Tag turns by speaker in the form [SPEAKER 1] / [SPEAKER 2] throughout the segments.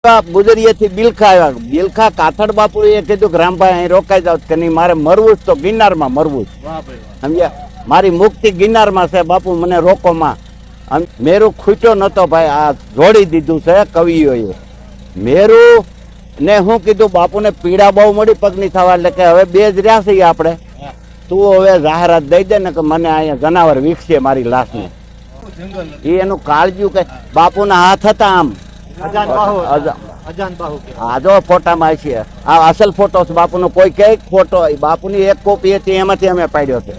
[SPEAKER 1] ગુજરીએથી બિલખા આવ્યા. બિલખા કાથડ બાપુએ કીધું કે રામભાઈ અહીં રોકાઈ જાવ કે નહીં, મારે મરવું જ તો ગિરનારમાં મરવું જ. સમજ્યા, મારી મુક્તિ ગિરનારમાં છે બાપુ, મને રોકોમાં. મેરું ખૂટ્યો નતો ભાઈ, આ જોડી દીધું છે કવિઓએ. મેરું ને હું કીધું બાપુને પીડા બહુ મળી પગની થવા, એટલે કે હવે બે જ રહ્યા છીએ આપણે, તું હવે જાહેરાત દઈ દે ને કે મને અહીંયા જનાવર વીખશે મારી લાશને. એ એનું કાળજ્યું કે બાપુના હાથ હતા આમ. હા જો ફોટામાં છે, આ અસલ ફોટો છે બાપુનો. કોઈ કઈ ફોટો બાપુની એક કોપી હતી, એમાંથી અમે પાડ્યો છે.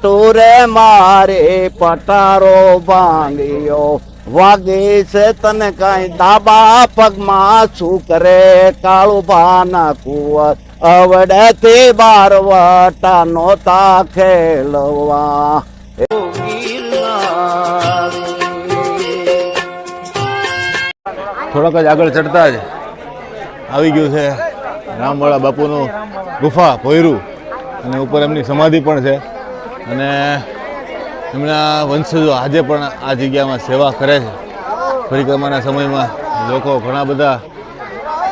[SPEAKER 1] તું રે મારે પટારો ભાંગ્યો, વાગે છે તને કઈ દાબા પગમાં, શું કરે કાળું ભાના કુંવર, અવડેથી બારવટા નોતા ખેલવા.
[SPEAKER 2] થોડાક જ આગળ ચડતા જ આવી ગયું છે રામવાળા બાપુનું ગુફા ભોયરું, અને ઉપર એમની સમાધિ પણ છે. અને એમના વંશજો આજે પણ આ જગ્યામાં સેવા કરે છે. પરિક્રમાના સમયમાં લોકો ઘણા બધા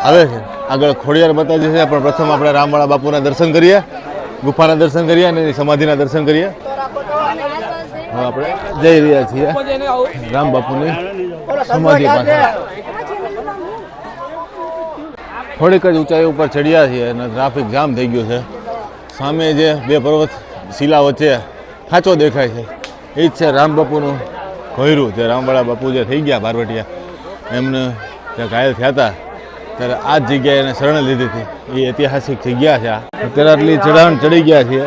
[SPEAKER 2] આવે છે. આગળ ખોડિયાર માતાજી છે, પણ પ્રથમ આપણે રામવાળા બાપુના દર્શન કરીએ, ગુફાના દર્શન કરીએ અને એની સમાધિના દર્શન કરીએ. હવે આપણે જઈ રહ્યા છીએ રામ બાપુની સમાધિ પાસે. થોડીક જ ઊંચાઈ ઉપર ચડ્યા છીએ અને ટ્રાફિક જામ થઈ ગયું છે. સામે જે બે પર્વત શિલા વચ્ચે ખાંચો દેખાય છે, એ જ છે રામ બાપુનું ભોયરું. જે રામવાળા બાપુ જે થઈ ગયા બારવટિયા, એમને જે ઘાયલ થયા હતા ત્યારે આ જ જગ્યાએ એને શરણ લીધી હતી. એ ઐતિહાસિક જગ્યા છે. અત્યારે આટલી ચઢાણ ચડી ગયા છીએ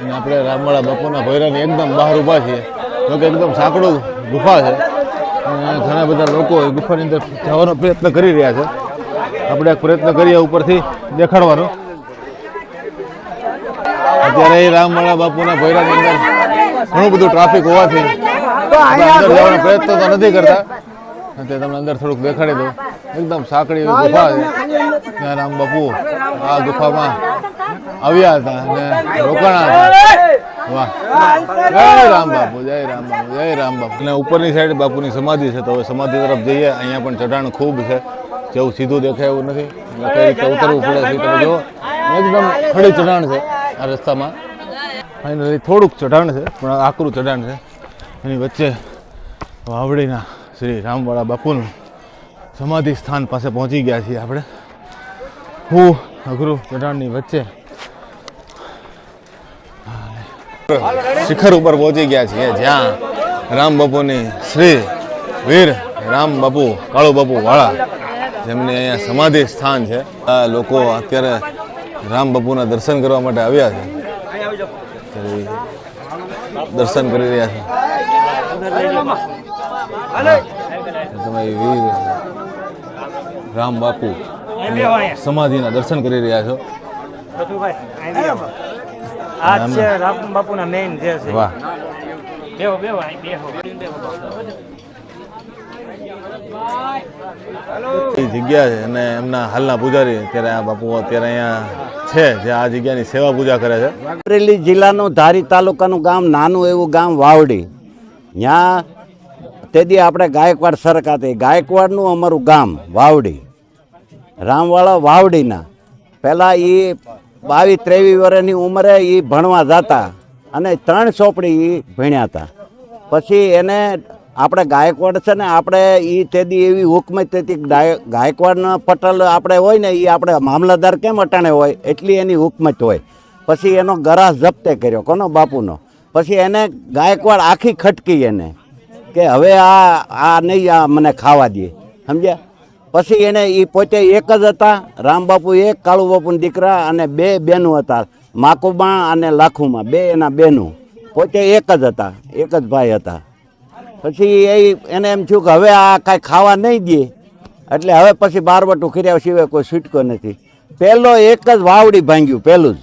[SPEAKER 2] અને આપણે રામવાળા બાપુના ભોયરાની એકદમ બહાર ઊભા છીએ. જોકે એકદમ સાંકડું ગુફા છે અને ઘણા બધા લોકો એ ગુફાની અંદર જવાનો પ્રયત્ન કરી રહ્યા છે. આપણે એક પ્રયત્ન કરીએ ઉપરથી દેખાડવાનો. અત્યારે રામવાળા બાપુના ભોયરાની અંદર ઘણું બધું ટ્રાફિક હોવાથી અંદર જવાનો પ્રયત્ન તો નથી કરતા. તે તમને અંદર થોડુંક દેખાડી દઉં. એકદમ સાંકડી ગુફા છે. ત્યાં રામ બાપુ આ ગુફામાં આવ્યા હતા અને રોકાણા હતા. વાહ, જય રામ બાપુ, જય રામ બાપુ, જય રામ બાપુ. અને ઉપરની સાઈડ બાપુની સમાધિ છે, તો હવે સમાધિ તરફ જઈએ. અહીંયા પણ ચઢાણ ખૂબ છે, જેવું સીધું દેખાય એવું નથી, કઈ રીતે ઉતરવું પડે છે તમે જો. એકદમ ખડી ચઢાણ છે આ રસ્તામાં. ફાઇનલી થોડુંક ચઢાણ છે, પણ આકરું ચઢાણ છે. એની વચ્ચે વાવડીના શ્રી રામવાળા બાપુનું સમાધિ સ્થાન પાસે પહોંચી ગયા છીએ આપણે. હું અઘરું ચઢાણની વચ્ચે શિખર ઉપર પહોંચી ગયા છીએ, જ્યાં રામ બાપુની શ્રી વીર રામ બાપુ કાળુ બાપુ વાળા, જેમની અહીંયા સમાધિ સ્થાન છે. આ લોકો અત્યારે રામ બાપુના દર્શન કરવા માટે આવ્યા છે, દર્શન કરી રહ્યા છે. તમે વીર રામ બાપુ સમાધિના દર્શન કરી રહ્યા છો. વાહ, જગ્યા છે. અને એમના હાલના પૂજારી અત્યારે આ બાપુ અત્યારે અહીંયા છે, જે આ જગ્યાની સેવા પૂજા કરે છે.
[SPEAKER 1] અમરેલી જિલ્લાનું ધારી તાલુકાનું ગામ, નાનું એવું ગામ વાવડી. ત્યાં તેથી આપણે ગાયકવાડ સરકાર હતી, ગાયકવાડનું અમારું ગામ વાવડી. રામવાળા વાવડીના પહેલાં એ 22-23 વર્ષની ઉંમરે એ ભણવા જતા અને 3 ચોપડી એ ભણ્યા હતા. પછી એને આપણે ગાયકવાડ છે ને, આપણે એ તેદી એવી હુકમ હતી ગાયકવાડના પટેલ આપણે હોય ને, એ આપણે મામલતદાર કેમ અટાણે હોય એટલી એની હુકમત હોય. પછી એનો ગરાસ જપ્તે કર્યો કોનો બાપુનો. પછી એને ગાયકવાડ આખી ખટકી એને કે હવે આ નહીં, આ મને ખાવા દે, સમજ્યા. પછી એને એ પોતે એક જ હતા, રામબાપુ એક, કાળુ બાપુના દીકરા, અને 2 બહેનો હતા, માકુબા અને લાખુમાં, 2 એના બહેનો. પોતે એક જ હતા, એક જ ભાઈ હતા. પછી એને એમ થયું કે હવે આ કાંઈ ખાવા નહીં દે, એટલે હવે પછી બારવટું કર્યા સિવાય કોઈ છૂટકો નથી. પહેલો એક જ વાવડી ભાંગ્યું, પહેલું જ.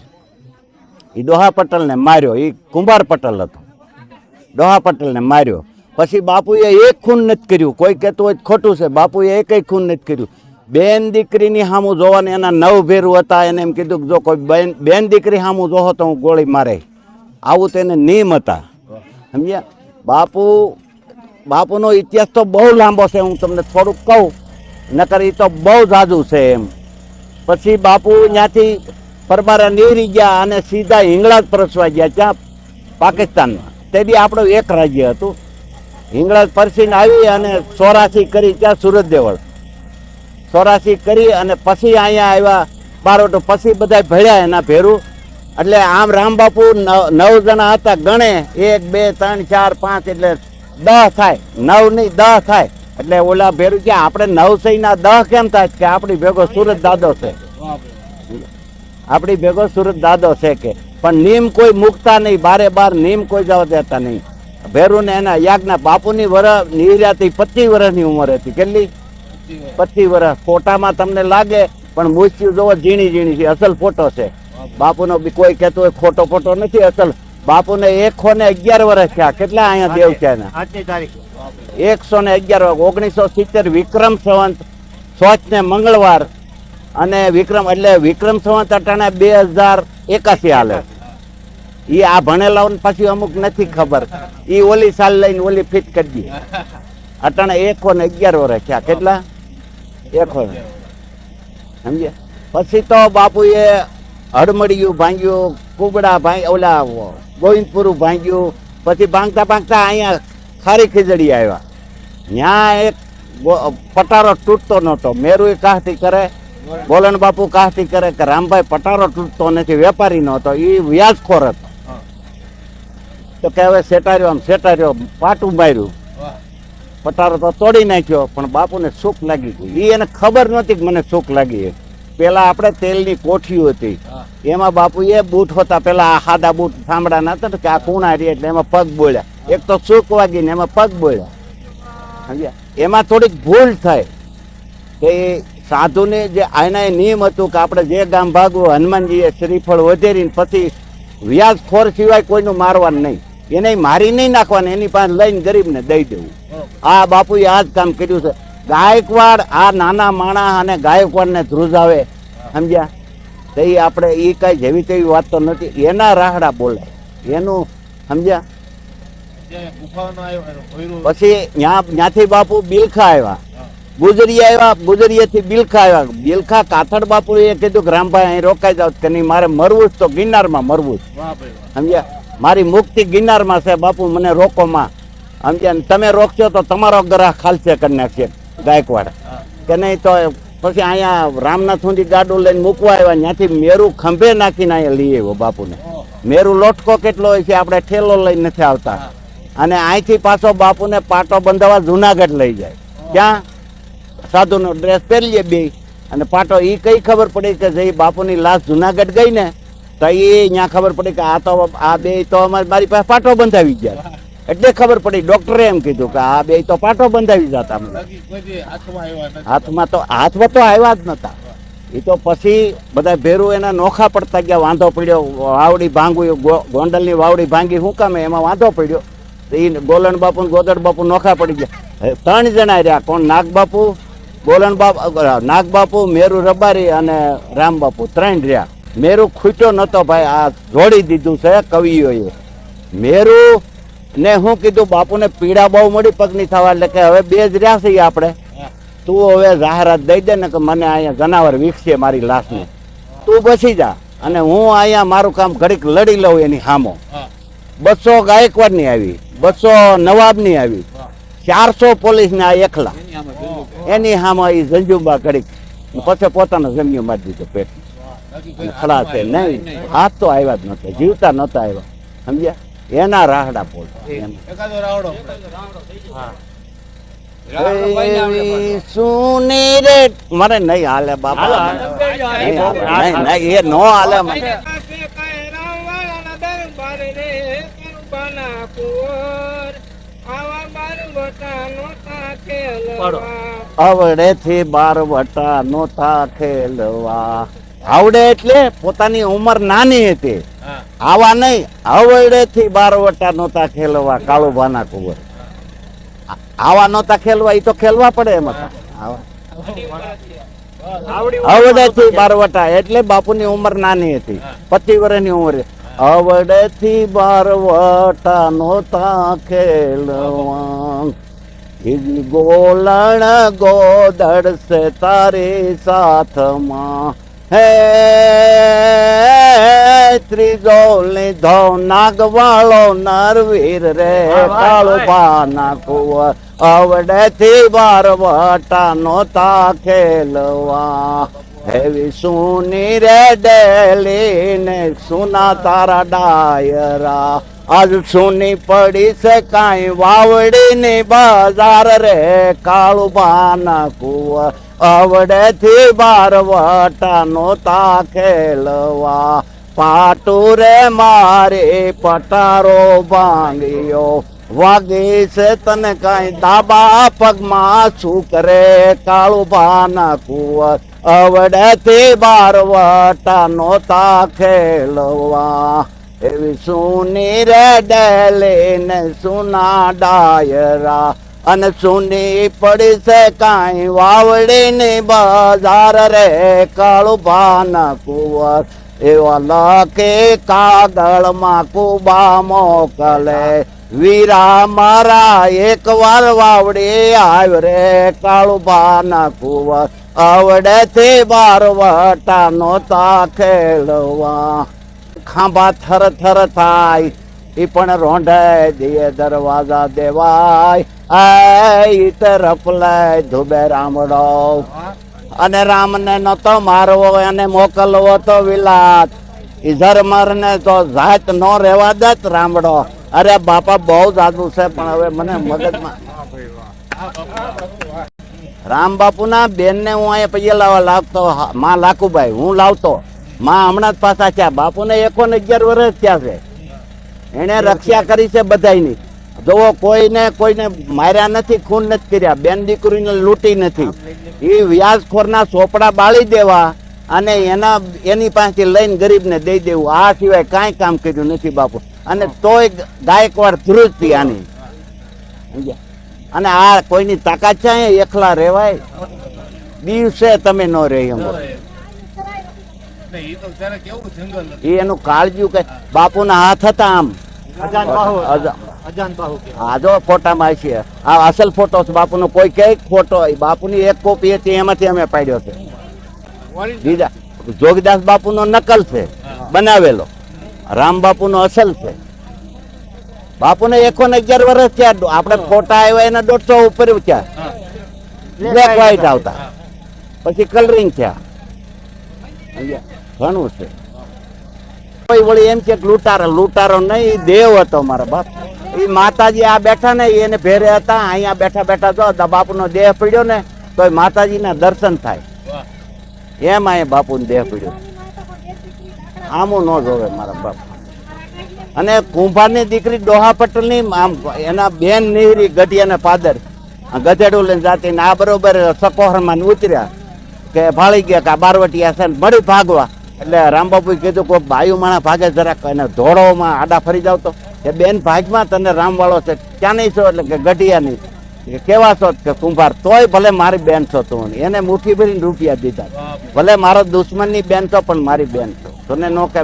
[SPEAKER 1] એ ડોહા પટેલને માર્યો, એ કુંભાર પટેલ હતો, ડોહા પટેલને માર્યો. પછી બાપુએ એક ખૂન નથી કર્યું. કોઈ કહેતું હોય ખોટું છે, બાપુએ એકય ખૂન નથી કર્યું. બેન દીકરીની સામું જોવાને એના 9 ભેરું હતા. એને એમ કીધું કે જો કોઈ બેન દીકરી સામું જોહો તો હું ગોળી મારે. આવું તેને નિયમ હતા, સમજ્યા. બાપુનો ઇતિહાસ તો બહુ લાંબો છે. હું તમને થોડુંક કહું નકર એ તો બહુ જાજુ છે એમ. પછી બાપુ ત્યાંથી પરબારા નીકળી ગયા અને સીધા હિંગળાજ પરસવા ગયા ત્યાં પાકિસ્તાનમાં. તેથી આપણું એક રાજ્ય હતું. હિંગળાજ પરસીને આવી અને 84 કરી ત્યાં સુરત દેવળ 84 કરી અને પછી અહીંયા આવ્યા બારોટો. પછી બધા ભેળ્યા એના ભેરું. એટલે આમ રામબાપુ 9 જણા હતા ગણે 1 2 3 4 5 એટલે 10 થાય. 9 નહીં 10 થાય. એટલે ઓલા ભેરું કે આપણે 9 સહીના 10 કેમ થાય કે આપણી ભેગો સુરત દાદો છે, આપણી ભેગો સુરત દાદો છે કે. પણ નીમ કોઈ મૂકતા નહીં, બારે બાર નીમ કોઈ જવા દેતા નહીં. ભેરું ને એના યાજ્ઞા બાપુની નિર્યાતી 25 વર્ષની ઉંમર હતી. કેટલી? 25 વર્ષ. ફોટામાં તમને લાગે પણ મૂછ્યું જોવો ઝીણી ઝીણી છે. અસલ ફોટો છે બાપુનો. કોઈ કહેતું હોય ખોટો ફોટો નથી, અસલ. બાપુને 111 વર્ષ થયા. કેટલા અહીંયા દેવ છે એના? 111. 1970 વિક્રમ સંવંત સ્વચ્છ ને મંગળવાર અને વિક્રમ એટલે વિક્રમ સંવંત અટાણે 2081 હાલે. એ આ ભણેલાઓને પાછી અમુક નથી ખબર. એ ઓલી સાલ લઈને ઓલી ફિટ કરી દે. અટાણે 111 વર્ષ થયા. કેટલા? 1 વર્ષ. સમજ્યા? પછી તો બાપુએ હડમડિયું ભાંગ્યું, કુબડા ઓલા ગોવિંદપુરું ભાંગ્યું. પછી ભાંગતા ભાંગતા અહીંયા ખારી ખીજડી આવ્યા. ત્યાં એક પટારો તૂટતો નહોતો. મેરુએ કાહતી કરે, બોલણ બાપુ કાહતી કરે કે રામભાઈ પટારો તૂટતો નથી, વેપારી નહોતો, એ વ્યાજખોર હતો. તો કે હવે સેટાર્યો, આમ સેટાર્યો, પાટું માર્યું, પટારો તો તોડી નાખ્યો. પણ બાપુને સુખ લાગી ગયું. એ એને ખબર નહોતી કે મને સુખ લાગી. પેલા આપણે તેલની કોઠીઓ હતી, એમાં બાપુએ બૂટ હોતા. પેલા આ સાદા બૂટ થાંભળાના હતા કે આ કુણા રહી એટલે એમાં પગ બોલ્યા. એક તો સુખ વાગીને એમાં પગ બોલ્યા. સમજ્યા? એમાં થોડીક ભૂલ થાય કે સાધુને જે આના નિયમ હતું કે આપણે જે ગામ ભાગવું, હનુમાનજીએ શ્રીફળ વધેરીને પછી વ્યાજખોર સિવાય કોઈનું મારવાનું નહીં. એને મારી નહીં નાખવાનું, એની પાસે લઈને ગરીબને દઈ દેવું. આ બાપુએ આ જ કામ કર્યું છે. ગાયકવાડ આ નાના માણા અને ગાયકવાડને ધ્રુજાવે. સમજ્યા? તો એ આપણે એ કાંઈ જેવી તેવી વાત તો નથી. એના રાહડા બોલે એનું. સમજ્યા? પછી ત્યાંથી બાપુ બિલખા આવ્યા, ગુજરી આવ્યા, ગુજરીએથી બિલખા આવ્યા. બિલખા કાથડ બાપુએ કીધું કે રામભાઈ અહીં રોકાઈ જાવ કે નહીં, મારે મરવું જ તો ગિરનારમાં મરવું જ. સમજ્યા? મારી મુક્તિ ગિરનારમાં છે બાપુ, મને રોકોમાં. સમજ્યા? તમે રોકશો તો તમારો ગ્રહ ખાલસે કરી નાખશે ગાયકવાડ કે નહીં. તો પછી અહીંયા રામનાથ સુધી ગાડું લઈને મૂકવા આવ્યા. ત્યાંથી મેરુ ખંભે નાખીને અહીંયા લઈ આવ્યો બાપુને. મેરુ લોટકો કેટલો હોય છે, આપણે ઠેલો લઈને નથી આવતા. અને અહીંથી પાછો બાપુને પાટો બંધાવવા જુનાગઢ લઈ જાય. ક્યાં? સાધુનો ડ્રેસ પહેરીએ બે અને પાટો. એ કઈ ખબર પડી કે જે બાપુની લાશ જુનાગઢ ગઈ ને તો એ ત્યાં ખબર પડી કે આ તો આ બે તો મારી પાસે પાટો બંધાવી ગયા. એટલે ખબર પડી. ડોક્ટરે એમ કીધું કે આ બે તો પાટો બંધાવી જતા. હાથમાં તો આવ્યા જ નતા. એ તો પછી બધા ભેરું એના નોખા પડતા ગયા. વાંધો પડ્યો. વાવડી ભાંગવું, ગોંડલની વાવડી ભાંગી શું કામે, એમાં વાંધો પડ્યો. એ ગોલણ બાપુ ને ગોદડ બાપુ નોખા પડી ગયા. 3 જણા રહ્યા. કોણ? નાગબાપુ, ગોલણ બાપુ, નાગબાપુ, મેરુ રબારી અને રામબાપુ. 3 રહ્યા. મેરુ ખૂટ્યો નતો ભાઈ. આ જોડી દીધું છે કવિઓએ. મેરુ ને હું કીધું બાપુને પીડા બહુ મળી પગની થવા, એટલે કે હવે 2 જ રહ્યા છીએ આપણે. તું હવે જાહેરાત દઈ દે ને કે મને અહીંયા જનાવર વીખશે મારી લાશને, તું બસી જા અને હું અહીંયા મારું કામ ઘડીક લડી લઉં એની સામો. 200 ગાયકવાડની આવી, 200 નવાબની આવી, 400 પોલીસને આ એકલા. એની સામો એ ઝંઝુબા ઘડીક પછી પોતાનો જમ્યો મારી દીધો પેટ. ખડા છે નહીં, હાથ તો આવ્યા જ નહોતા, જીવતા નહોતા આવ્યા. સમજ્યા? એના રાહડા પોલ. સુની રે મારે નહીં હાલે બાપા, નહીં એ નો હાલે. આવડે થી 12 વટા નોતા ખેલવા. આવડે એટલે પોતાની ઉંમર નાની હતી. આવા નહીં, આવડે થી 12 વટા નોતા ખેલવા કાળુભાના કુંવર. આવા નહોતા ખેલવા, એ તો ખેલવા પડે એમાં. આવડે થી 12 વટા એટલે બાપુની ઉંમર નાની હતી, 25 વર્ષની ઉંમર. આવડે થી 12 વટા નહોતા ખેલવા. ગોલણ ગોદડ સે તારી સાથમાં હે ત્રીજો લીધો નાગવાળો નરવીર રે કાળુભાના કુંવર અવડેથી બારવટા નોતા ખેલવા હેવી સુની રે ડેલી ને સુના તારા ડાયરા આજ સુની પડી છે કાંઈ વાવડી ની બજાર રે કાળુભાના કુંવર અવડેથી બારવટા નોતા ખેલવા પાટુ રે મારે પટારો ભાંગ્યો વાગી છે તને કાંઈ દાબા પગમાં શું કરે કાળુભાના કુંવર અવડેથી બારવટા નોતા ખેલવા એવી સુની રે ડેલી ને સુના ડાયરા અને સુની પડી છે કાંઈ વાવડી ની બજાર રે કાળુભાના કુંવર એવા લખે કાગળમાં કુબા મોકલે વીરા મારા એક વાર વાવડી આવ રે કાળુભાના કુંવર અવડેથી બારવટા નોતા ખેલવા ખાંભા થર થર થાય ઈ પણ રોંઢે દિયે દરવાજા દેવાય આઈ તરફ લઈ ધુબે રામડો અને રામને નતો મારવો અને મોકલવો તો વિલાત ઈધર મરને તો જાત નો રહેવા દેત રામડો અરે બાપા બહુ જાદુ છે પણ હવે મને મગજમાં રામ બાપુના બેનને હું અહીંયા પૈયા લાવતો માં લાખુભાઈ હું લાવતો માં હમણાં જ પાછા થયા બાપુને 11 વર્ષ થયા છે એને રક્ષા કરી છે બધાયની જોવો કોઈને માર્યા નથી ખૂન નથી કર્યા બેન દીકરીને લૂંટી નથી એ વ્યાજખોરના ચોપડા બાળી દેવા અને એની પાસેથી લઈને ગરીબને દઈ દેવું આ સિવાય કાંઈ કામ કર્યું નથી બાપુ અને તોય ગાયકવાડ ધ્રુજતી આની અને આ કોઈની તાકાત છે એકલા રહેવાય દિવસે તમે ન રહી એમ એનું કાળજ્યું કે બાપુના હાથ હતા આમ હા જો ફોટામાં છે આ અસલ ફોટો છે બાપુનો કોઈ કઈ ફોટો બાપુની એક કોપી હતી એમાંથી અમે પાડ્યો છે બીજા જોગીદાસ બાપુનો નકલ છે બનાવેલો રામ બાપુનો અસલ છે બાપુને 11 વર્ષ થયા આપણે ફોટા આવ્યા એના 150 ઉપર થયા બ્લેક વ્હાઈટ આવતા પછી કલરિંગ થયા ઘણું છે કોઈ વળી એમ છે લૂંટારો નહીં દેવ હતો મારા બાપ એ માતાજી આ બેઠા ને એને ભેરે હતા અહીંયા બેઠા બેઠા જો બાપુનો દેહ પડ્યો ને તો માતાજીના દર્શન થાય એમ અહીંયા બાપુનો દેહ પડ્યો આમું ન જોવે મારા બાપ અને કુંભારની દીકરી ડોહા પટેલની આમ એના બેન નીહરી ગઢિયાના પાદર ગધેડું લઈને જાતી આ બરોબર સકોહરમાં ઉતર્યા કે ભાળી ગયા કે આ બારવટિયા છે મળી ભાગવા એટલે રામબાપુએ કીધું કોઈ બાયુ માણા ભાગે જરાક એને ધોળોમાં આડા ફરી જાવ તો કે બેન ભાગમાં તને રામવાળો છે ક્યાં નહીં છો એટલે કે ગઢિયાની કેવા છો કે કુંભાર તોય ભલે મારી બેન છો તું એને મુઠ્ઠી ભરીને રૂપિયા દીધા ભલે મારો દુશ્મનની બેન છો પણ મારી બેન છો તને નો કે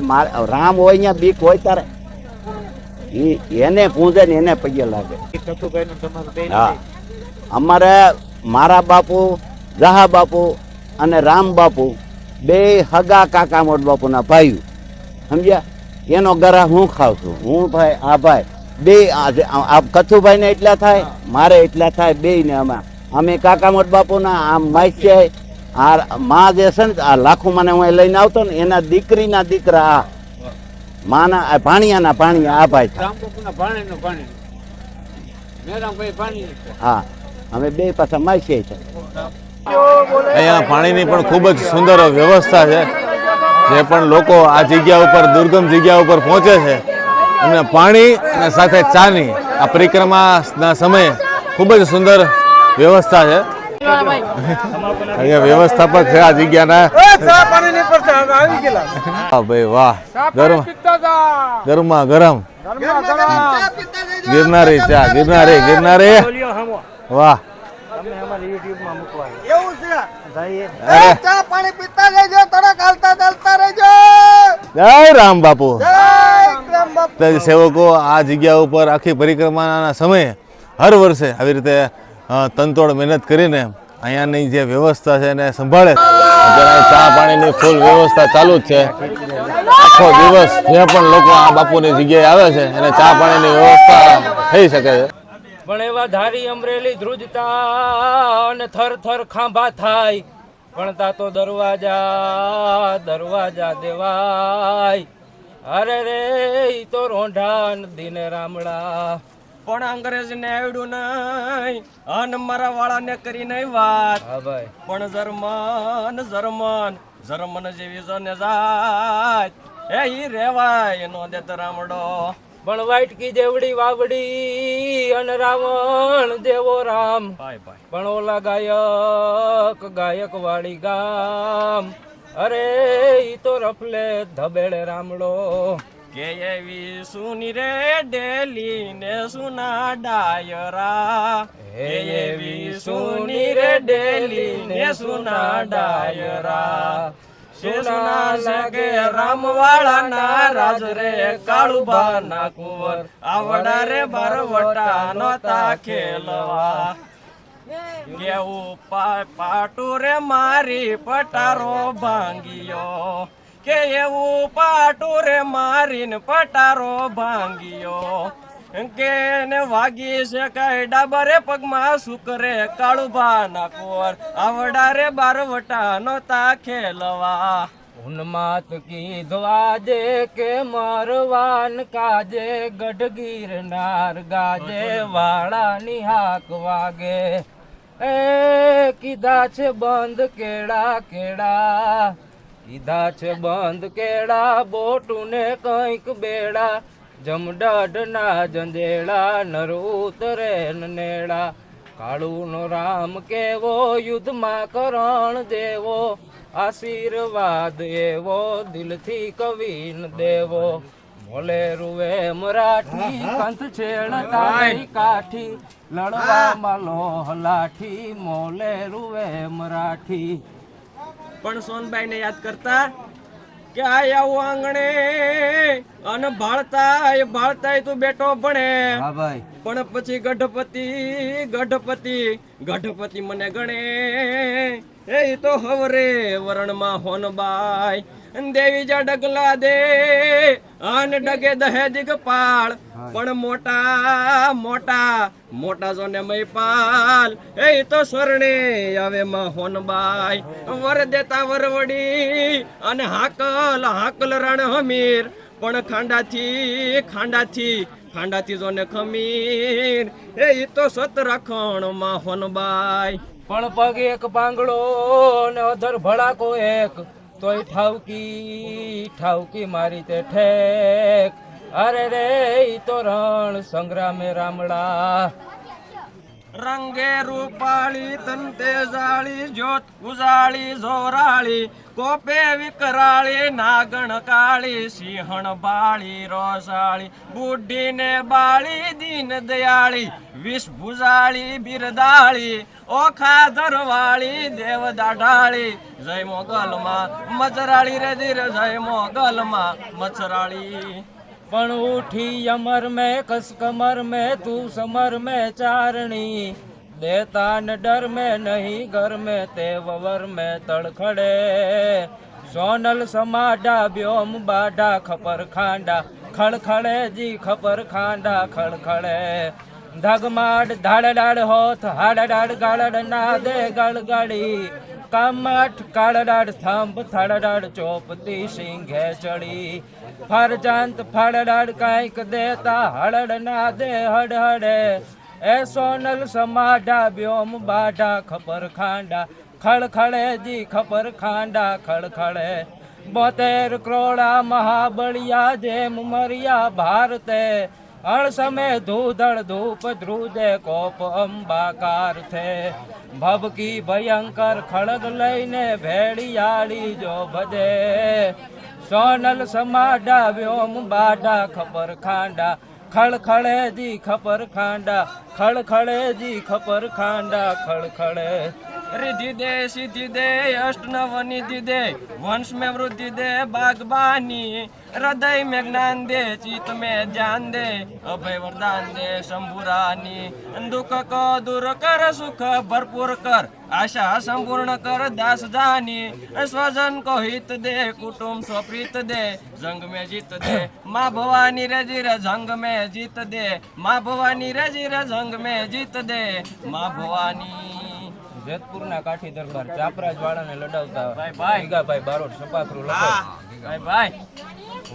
[SPEAKER 1] રામ હોય અહીંયા બીક હોય તારે એને પૂજે ને એને પગે લાગે હા અમારે મારા બાપુ જહા બાપુ અને રામ બાપુ બે હગા કાકા મોટ બાપુના ભાઈઓ સમજ્યા એનો ગરા હું ખાવ છું હું ભાઈ આ ભાઈ બે આ કથુભાઈ ને એટલા થાય મારે એટલા થાય બે ને અમે કાકા મોટ બાપુના આમ માસ્ય આ માં જે છે ને આ લાખુમાને હું લઈને આવતો ને એના દીકરીના દીકરા આ માના ભાણિયાના ભાણિયા આ ભાઈ હા અમે બે પાછા માસ્ય છે
[SPEAKER 2] અહીંયા પાણીની પણ ખૂબ જ સુંદર વ્યવસ્થા છે જે પણ લોકો આ જગ્યા ઉપર દુર્ગમ જગ્યા ઉપર પહોંચે છે એમને પાણી અને સાથે ચાની આ પરિક્રમાના સમયે ખૂબ જ સુંદર વ્યવસ્થા છે અહીંયા વ્યવસ્થાપક છે આ જગ્યાના હા ભાઈ વાહ ગરમા ગરમ ગિરનારી ચા ગિરનારી વાહ જય રામ બાપુ સેવકો આ જગ્યા ઉપર આખી પરિક્રમાના સમયે હર વર્ષે આવી રીતે તનતોડ મહેનત કરીને અહીંયાની જે વ્યવસ્થા છે એને સંભાળે છે. અત્યારે ચા પાણીની ફૂલ વ્યવસ્થા ચાલુ જ છે. આખો દિવસ જે પણ લોકો આ બાપુની જગ્યાએ આવે છે એને ચા પાણીની વ્યવસ્થા થઈ શકે છે.
[SPEAKER 3] પણ એવા ધારી અમરેલી ધ્રુજતા અને થર થર ખાંભા થાય, પણ તા તો દરવાજા દરવાજા દેવાય. અરે રે ઈ તો રોંઢા નદીને રામડા,
[SPEAKER 4] પણ અંગ્રેજ ને આવડ્યું નહીં અને મારા વાળા ને કરી નહીં વાત.
[SPEAKER 3] હા ભાઈ,
[SPEAKER 4] પણ જર્મન જેવી જને જાત એ ઈ રેવાય નો દેત રામડો.
[SPEAKER 3] પણ વાટકી જેવડી વાવડી અને રાવણ જેવો રામ,
[SPEAKER 4] ભાઈ ભાઈ
[SPEAKER 3] પણ ઓલા ગાયક વાળી ગામ. અરે ઈ તો રફલે ધબેડે રામડો.
[SPEAKER 4] કે એવી સુની રે ડેલી ને સુના ડાયરા,
[SPEAKER 3] હે એવી સુની રે ડેલી ને સુના ડાયરા.
[SPEAKER 4] સુના લાગે રામવાળા ના રાજ રે કાળુબા ના કુંવર, આવડા રે બારવટા નોતા ખેલવા. કેવું પાટું રે મારી પટારો ભાંગીયો, કે એવું પાટું રે મારીને પટારો ભાંગીયો. કે ને વાગી છે કઈ ડાબરે પગમાં સુકરે કાળુભા ના કુંવર, આવડા રે બારવટા નોતા ખેલવા.
[SPEAKER 3] ઉન્માત કીધો આજે કે મરવાન કાજે, ગઢ ગિરનાર ગાજે વાળાની હાક વાગે. એ કીધા છે બંધ કેળા કેળા, કીધા છે બંધ કેળા, બોટું ને કંઈક બેડા. જમડઢ ના જંજેડા, નર ઉતરે નેડા. કાળું નો રામ કેવો, યુદ્ધમાં કરણ દેવો. આશીર્વાદ એવો, દિલથી કવિન દેવો. મોલે રૂવે મરાઠી, કંથ છેડતાઈ કાઠી. લડવામાં લોહ લાઠી, મોલે રૂવે મરાઠી.
[SPEAKER 4] પણ સોનબાઈ ને યાદ કરતા કે આ આવું આંગણે અને ભાળતા તું બેટો ભણે.
[SPEAKER 3] હા ભાઈ,
[SPEAKER 4] પણ પછી ગઢપતિ મને ગણે. એ તો હવરે વરણમાં હોનબાઈ, દેવી જા ડગલા દે અને ડગે દહે દિગપાળ. પણ મોટા જોને મયપાલ, એ તો સ્વર્ણે આવે માં હોનબાઈ. વર દેતા વરવડી અને હાકલ રણ હમીર. પણ ખાંડાથી જોને ખમીર, એ તો સત રાખણ માં હોનબાઈ.
[SPEAKER 3] પણ પગ એક પાંગડો ને અધર ભડાકો એક, તોય ઠાવકી મારી તે ઠેક. અરે રે ઈ તો રણ સંગ્રામે રામડા.
[SPEAKER 4] રંગે રૂપાળી તંતે જાળી, જ્યોત ઉજાળી જોરાળી. કોપે વિકરાળી નાગણ કાળી, સિંહણ બાળી રોસાળી. બુઢી ને બાળી દીન દયાળી, વિષ ભુજાળી બિરદાળી. ઓખા ધરવાળી દેવ દાઢાળી, જય મોગલમાં મચરાળી રે ધીર, જય મોગલમાં મચરાળી.
[SPEAKER 3] પણ ઉઠી અમર में कस कमर में, तू समर में चारणी. देता न डर में नहीं घर में, तेवर में तड़खड़े. सोनल समाडा व्योम बाडा, खपर खांडा खड़खड़े जी, खपर खांडा खड़खड़े. ધગમાડ ધાડડાડ હોથ હાડડાડ ગાળડ નાદે ગળગળી. કામઠ કાળડાડ થંભ થડડાડ ચોપતી સિંઘે ચડી. ફરજાંત ફાડડાડ કાંઈક દેતા હળડ નાદે હડહડે. એ સોનલ સમાઢા વ્યોમ બાઢા, ખપર ખાંડા ખળખળે જી, ખપર ખાંડા ખળખળે. 72 કરોડા મહાબળિયા, જેમ મરિયા ભારતે. અણસમે ધૂધળ ધૂપ ધ્રુજે, કોપ અંબાકાર થે. ભબકી ભયંકર ખડગ લઈને, ભેડિયાળી જો ભજે. સોનલ સમાઢા વ્યોમ બાઢા, ખપર ખાંડા ખળખળે જી, ખપર ખાંડા ખળખળે જી, ખપર ખાંડા ખળખળે.
[SPEAKER 4] रिद्धि दे सिद्धि दे अष्टनव निधि दे वंश में वृद्धि दे बागबानी हृदय में ज्ञान दे चित्त में ज्ञान दे अभय वरदान दे शंभुरानी दुख को दूर कर सुख भरपूर कर आशा संपूर्ण कर दास जानी स्वजन को हित दे कुटुंब स्वप्रीत दे जंग में जीत दे माँ भवानी रजी रे जंग में जीत दे माँ भवानी रजी रे जंग में जीत दे माँ भवानी
[SPEAKER 3] જેતપુરના કાઠી દરબાર ચાપરાજ વાળાને લડાવતા ભીગાભાઈ બારોટ સપાખરું લખાય
[SPEAKER 4] ભાઈ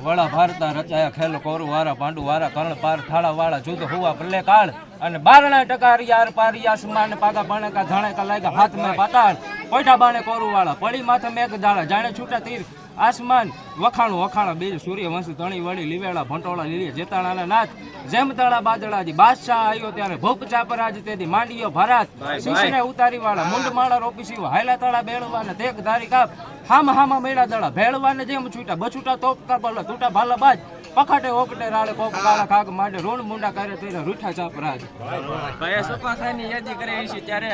[SPEAKER 3] વડા ભારતા રચાયા ખેલ કૌરવ વારા પાંડુ વારા કર્ણ પાર થાળા વાળા જુદ હુआ પ્રલય काल અને 12 ટકાર યાર પાર આસમાન પાગા પાણે કા જાણે કા લાગ્યા હાથ મે પાતાળ પોઈઠા બાણે કૌરવ વાળા પડી માથે મેઘ દાળા જાણે છૂટા તીર આસમાન વખાણું વખાણા બીજ સૂર્યવંશ તણી વળી લીવેળા ભંટોળા લીલી જેતાળાના નાથ જેમ તળા બાદળાજી બાદશાહ આવ્યો ત્યારે ભૂપ ચાપરાજ તેથી માંડીયો ભારત શીશને ઉતારી વાળા મુંડ માળા રોપી શિવ હાયલા તળા બેળવાને તેક ધારી કાપ હામા મેળા દળા ભેળવાને જેમ છૂટા બછૂટા તોપ કાપલા તૂટા ભાલા બાજ પખાટે ઓકટે રાળે કોપ કાળા કાગ માટે રોણ મુંડા કરે તેરે રૂઠા ચાપરાજ
[SPEAKER 4] ભાઈ સુપાખાની યાદી કરે છે ત્યારે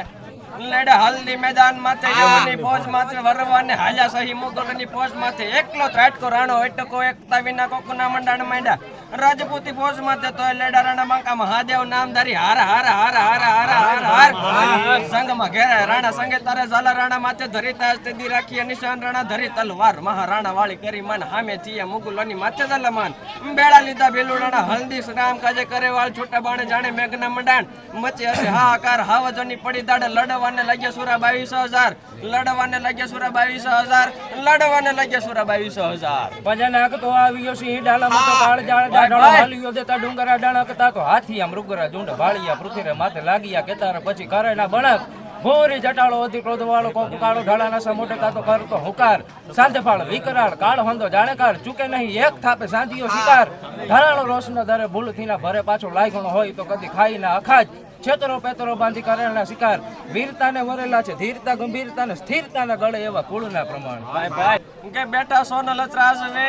[SPEAKER 4] લડા હલ્દી મેદાન માથે યવની ફોજ માથે વરવાને હાજા સહી મુગલની ફોજ માથે એકલો ત્રાટકો રાણો એટકો એકતા વિના કોકના મંડાણ માંડા રાજપૂતી ફોજ માથે તો લેડા રાણા બાંકા મહાદેવ નામધારી હાર હાર હાર હાર હાર હાર હાર સંગમાં ઘેરા રાણા સંગે તારે ઝાલા રાણા માથે ધરીતા તેદી રાખી નિશાન રાણા ધરી તલવાર મહારાણા વાળી કરી મન હામે થીયા મુગલોની માથે જલમાન બેડા લીધા ભેલુ રાણા હલ્દી રામ કાજે કરે વાળ છોટા બાણે જાણે મેઘના મંડાણ મચે હશે હાહાકાર હાવજોની પડી દાડે લડવાને લાગ્યા સુરા 22,000 લડવાને લાગ્યા સુરા 22,000 લડવાને લાગ્યા સુરા 22,000
[SPEAKER 3] ભજનાક તો આવ્યો સિંહ ડાલામાં તો કાળ જાળ ડાળો હાલ્યો દેતા ડુંગરા ડાળકતા તો હાથીયા મૃગરા ઝુંડ ભાળિયા પૃથ્વીરે માથે લાગિયા કેતાર પછી કરેના બણક ભોરી જટાળો અતિ ક્રોધ વાળો કોપ કાળો ઢાળાના સમોટે કાતો કરતો હુકાર સાંધફાળ વિકરાળ કાળ હંધો જાણેકાર ચૂકે નહીં એક થાપે સાંધિયો શિકાર ધરાળો રોશનો ધરે ભૂલથી ના ભરે પાછો લાયગણો હોય તો કદી ખાઈ ના અખાજ છેતરો પેતરો બાંધી કરેલા શિકાર વીરતાને વરેલા છે ધીરતા ગંભીરતાને સ્થિરતાને ગળે એવા કુળના પ્રમાણ
[SPEAKER 4] ભાઈ કે બેટા સોનલ ત્રાસવે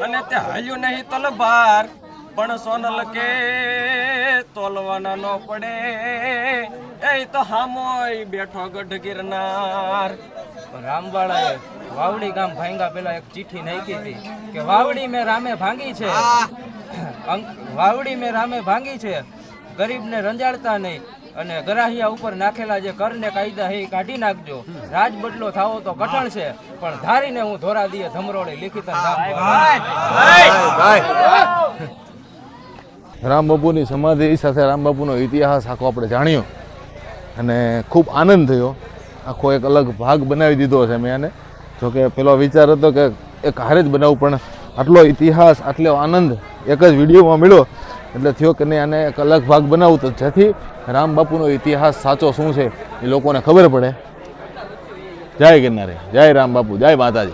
[SPEAKER 4] અને તે હાલ્યું નહીં તલવાર પણ સોનલ કે તોલવાના નો પડે એ તો હામોય બેઠો ગઢ ગિરનાર
[SPEAKER 3] રામવાળાએ વાવડી ગામ ભાંગા પેલા એક ચિઠ્ઠી નાખી હતી કે વાવડી મેં રામે ભાંગી છે વાવડી મેં રામે ભાંગી છે ગરીબને રંજાડતા નહીં અને ગરાહિયા ઉપર નાખેલા જે કરને કાયદા હે કાઢી નાખજો રાજ બદલો થાવો તો કઠણ છે પણ ધારીને હું ધોરા દીએ ધમરોળી લિખિત
[SPEAKER 2] રામ બાપુની સમાધિ સાથે રામ બાપુનો ઇતિહાસ આખો આપણે જાણ્યો અને ખૂબ આનંદ થયો આખો એક અલગ ભાગ બનાવી દીધો છે મેં આને જોકે પેલો વિચાર હતો કે એક હારે જ બનાવું પણ આટલો ઇતિહાસ આટલો આનંદ એક જ વિડીયોમાં મળ્યો એટલે થયો કે નહીં આને એક અલગ ભાગ બનાવું તો જેથી રામ બાપુનો ઇતિહાસ સાચો શું છે એ લોકોને ખબર પડે. જય ગિરનારી, જય રામ બાપુ, જય માતાજી.